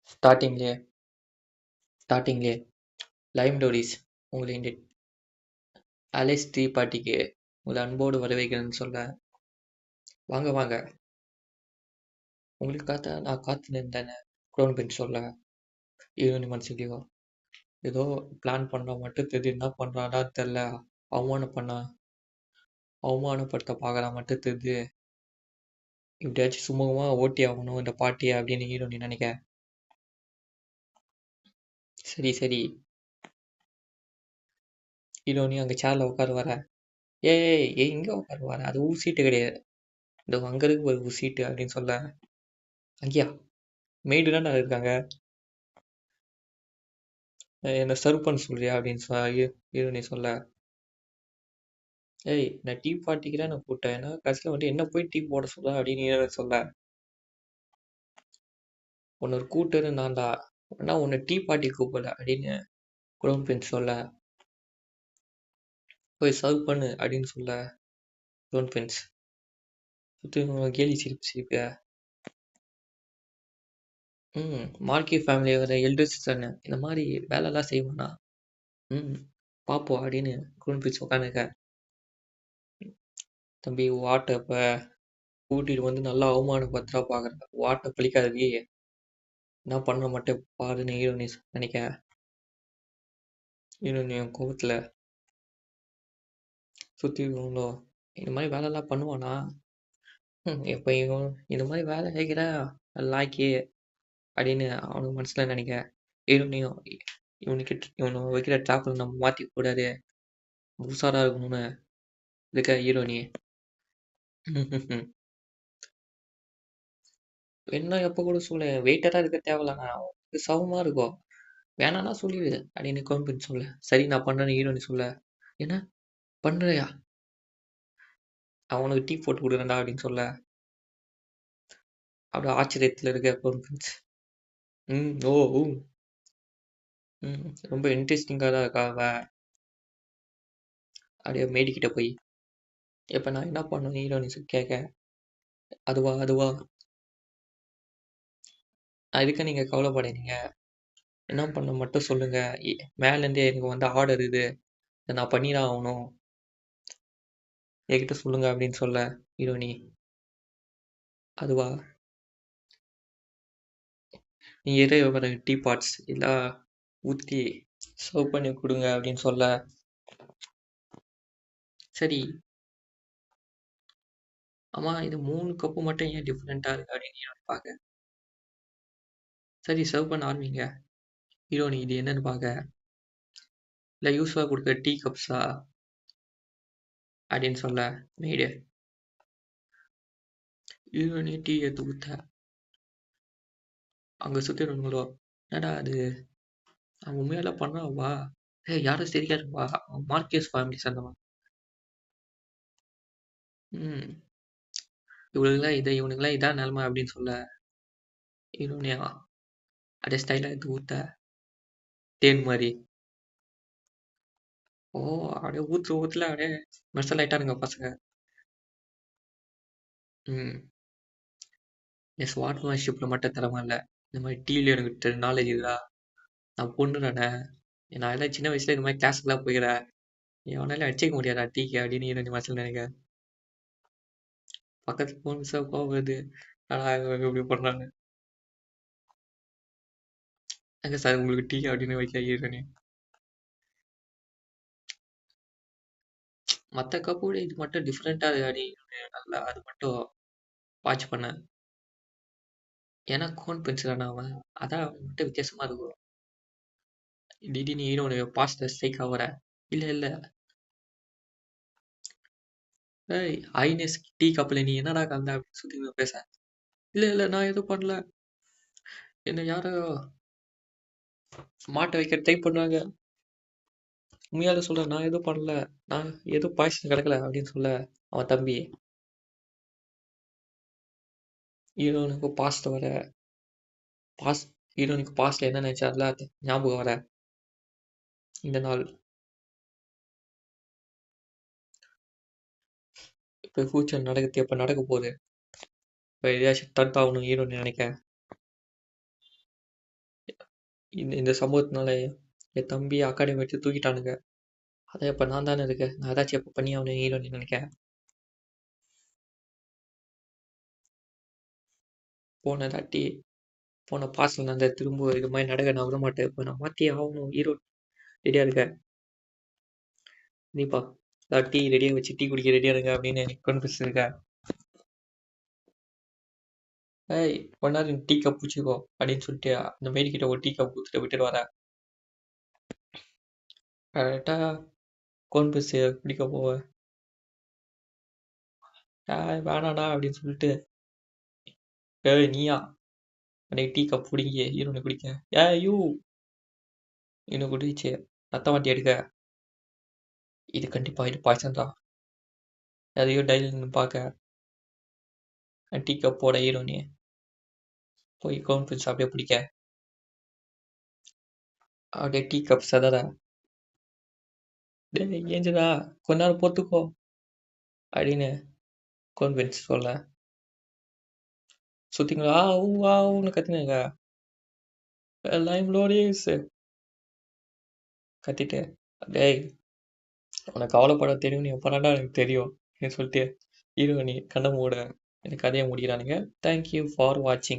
ஸ்டார்ட்டிங்லேயே ஸ்டார்ட்டிங்லேயே Lime Tories உங்களை இந்த Alice tea பார்ட்டிக்கு உங்களை அன்போடு வரவேற்கிறேன்னு சொல்ல வாங்க வாங்க உங்களுக்காக நான் காத்து நின்றேன்னு க்ரௌன் பிரின்ஸ் சொல்ல ஈரோனி மனசுலையோ ஏதோ பிளான் பண்ணா மட்டும் தெரியுது என்ன பண்றாடா தெரில அவமானம் பண்ணா அவமானப்படுத்த பார்க்கறா மட்டும் தெரியுது இப்படியாச்சும் சுமூகமா ஓட்டி ஆகணும் இந்த பார்ட்டியை அப்படின்னு ஈரோனி நினைக்க சரி சரி ஈரோனி அங்கே சேர்ல உட்கார வர ஏய் எங்க உட்கார வர அது ஊர் சீட்டு கிடையாது இந்த அங்க இருக்கு ஒரு ஊர் சீட்டு அப்படின்னு சொல்ல அங்கேயா மெய்டு தானே இருக்காங்க என்ன சர்வ் பண்ண சொல்றியா அப்படின்னு ஈரோனி சொல்ல ஏய் நான் டீ பார்ட்டிக்கு தான் நான் கூப்பிட்டேன் ஏன்னா கடைசியில் வந்து என்ன போய் டீ போட சொல்ல அப்படின்னு ஈரோனி சொல்ல உன்னை ஒரு கூட்டுன்னு நான்டா ஆனா உன்னை டீ பார்ட்டி கூப்பிடல அப்படின்னு க்ரௌன் பிரின்ஸ் சொல்ல போய் சர்வ் பண்ணு அப்படின்னு சொல்ல க்ரௌன் பிரின்ஸ் சுற்றி கேலி சிரிப்பு சிரிப்ப மார்க்கி ஃபேமிலியோட எல்டர்ஸ் சன்னு இந்த மாதிரி வேலைலாம் செய்வானா ம் பாப்போம் அப்படின்னு க்ரௌன் பிரின்ஸ் உட்காந்துக்க தம்பி வாட்டை இப்போ கூட்டிட்டு வந்து நல்லா அவமானப்படுத்துறா பார்க்குறேன் வாட்டை பழிக்காதவி என்ன பண்ண மட்டும் பாருன்னு ஹீரோனி நினைக்க ஹீரோனி கோபத்தில் சுற்றி இந்த மாதிரி வேலைலாம் பண்ணுவானா எப்போ இவன் இந்த மாதிரி வேலை செய்கிற லாக்கி அப்படின்னு அவனுக்கு மனசில் நினைக்க ஹீரோனியும் இவனை வைக்கிற ட்ராப்பில் நம்ம மாற்றிக்க கூடாது உஷாராக இருக்கணும்னு இருக்க ஹீரோனி என்ன எப்போ கூட சொல்ல வெயிட்டராக இருக்க தேவையில்லண்ணா சவமாக இருக்கும் வேணான்னா சொல்லிடு அப்படின்னு கவுன் சொல்ல சரி நான் பண்ணுறேன்னு ஹீரோனி சொல்ல என்ன பண்ணுறியா அவனுக்கு டீ போட்டு கொடுக்குறேன்டா அப்படின்னு சொல்ல அப்படியே ஆச்சரியத்தில் இருக்க கவுன் ஓ ரொம்ப இன்ட்ரெஸ்டிங்காக தான் இருக்கா அவ அப்படியே மேடிக்கிட்ட போய் இப்போ நான் என்ன பண்ணணும் ஹீரோனி கேட்க அதுவா அதுக்கு நீங்கள் கவலைப்படாதீங்க என்ன பண்ண மட்டும் சொல்லுங்க மேலேருந்தே எனக்கு வந்து ஆர்டர் இது இதை நான் பண்ணிதான் ஆகணும் என்கிட்ட சொல்லுங்க அப்படின்னு சொல்ல ஹீரோனி அதுவா நீ வர டீ பார்ட்ஸ் எல்லாம் ஊற்றி சர்வ் பண்ணி கொடுங்க அப்படின்னு சொல்ல சரி ஆமா இது 3 கப்பு மட்டும் ஏன் டிஃப்ரெண்ட்டாக இருக்கு அப்படின்னு ஹீரோனி பார்க்க சரி சர்வ் பண்ண ஆரம்பிங்க ஹீரோனி இது என்னன்னு பார்க்க இல்லை யூஸ்ஃபுல்லாக கொடுக்குற டீ கப்ஸா அப்படின்னு சொல்ல மெய்டு ஹீரோனி டீ எடுத்து ஊற்ற அங்கே சுற்றிடுங்களோ என்னடா அது அவன் உண்மையால பண்ணாவா யாரும் தெரியாதுப்பா மார்க்கெஸ் ஃபேமிலி சேர்ந்தவன் இவனுங்களாம் இதான் நிலமை அப்படின்னு சொல்ல ஹீரோனியா அப்படியே ஸ்டைலாக எடுத்து ஊற்ற தேன் மாதிரி ஓ அப்படியே ஊற்றுல அப்படியே மெர்சல் ஆயிட்டானுங்க பசங்க என் ஸ்மார்ட்மேன்ஷிப்பில் மட்டும் திறமை இல்லை இந்த மாதிரி டீல எனக்கு நாலேஜ் இருக்குதா நான் பொண்ணுறானே நான் எல்லாம் சின்ன வயசுல இந்த மாதிரி கிளாஸுக்குலாம் போய்க்கிறேன் எவனால அடிச்சிக்க முடியாதா டீக்கு அப்படின்னு ஹீரோனி மனசில் நினைக்க பக்கத்துல போன் சார் போகுது ஆனால் இப்படி பண்ணுறாங்க எங்க சார் உங்களுக்கு டீ அப்படின்னு வைக்க ஹீரோனி மற்ற கப்போட இது மட்டும் டிஃப்ரெண்ட்டாக அது அடி நல்லா அது மட்டும் வாட்ச் பண்ணேன் ஏன்னா கோன் பென்சில் அவன் அதான் அவன் மட்டும் வித்தியாசமா இருக்கும் திடீர்னு ஹீரோனு பாஸ்டர் ஸ்ட்ரைக் ஆகிற இல்லை இல்லை ஏய் ஐனஸ் டீ கப்பில் நீ என்னடா கலந்த அப்படின்னு சொல்லி பேச இல்லை இல்லை நான் எதுவும் பண்ணல என்ன யாரோ மாட்டை வைக்க ட்ரை பண்ணுறாங்க உண்மையால சொல்ல நான் எதுவும் பண்ணல நான் எதுவும் பாய்ச்சல் கிடக்கல அப்படின்னு சொல்ல அவன் தம்பி ஹீரோனுக்கு பாஸ்ட் வர பாஸ் ஹீரோனுக்கு பாஸ்ட்ல என்ன நினைச்சார்ல அது ஞாபகம் வர இந்த நாள் இப்போ ஃபியூச்சர் நடக்குது எப்போ நடக்க போகுது இப்போ எதாச்சும் தடுப்பாகணும் ஹீரோன்னு நினைக்க இந்த சம்பவத்தினால என் தம்பி அகாடமி எடுத்து தூக்கிட்டானுங்க. அதான் இப்ப நான் தானே இருக்கேன். நான் ஏதாச்சும் எப்ப பண்ணி அவனை ஹீரோன்னு நினைக்கிறேன். போன பாஸ்ல நடந்த திரும்ப இது மாதிரி நடக்க நான் விட மாட்டேன். இப்ப நான் மாத்தியே ஆகணும். ஹீரோ ரெடியா இருக்க நீப்பா டீ ரெடியா வச்சு டீ குடிக்க ரெடியா இருங்க அப்படின்னு கான்ஃபரன்ஸ் இருக்க. ஏய் கொஞ்ச நேரம் டீ கப் பிடிச்சிக்கோ அப்படின்னு சொல்லிட்டு அந்த மேரி கிட்ட ஒரு டீ கப் கொடுத்துட்டு விட்டுட்டு வரேன். கரெக்டா கான்ஃபரன்ஸ் குடிக்க போவேன். வேணாடா அப்படின்னு சொல்லிட்டு ஏய் நீயா அன்னைக்கு டீ கப் பிடிங்க ஹீரோனை குடிக்க யூ இன்னும் குடிச்சு ரத்த வாட்டி எடுக்க. இது கண்டிப்பா இது பாய்ச்சன் தான். எதையோ டைல் பார்க்க டீ கப்போட ஹீரோனி போய் கான்ஃபரன்ஸ் அப்படியே பிடிக்க அப்படியே டீ கப் சதற. டேய் ஏஞ்சதா கொஞ்ச நேரம் பொத்துக்கோ அப்படின்னு கான்ஃபரன்ஸ் சொல்ல சுத்திங்களா ஊன்னு கத்தினுங்க. லைம் லோடிஸ் கத்திட்டு டேய் உனக்கு கவலைப்பட தெரியும் நீ எப்படாண்டா எனக்கு தெரியும் அப்படின்னு சொல்லிட்டு ஹீரோனி கண்ணை மூட எனக்கு கதையை முடிக்கிறானுங்க. தேங்க்யூ ஃபார் வாட்சிங்.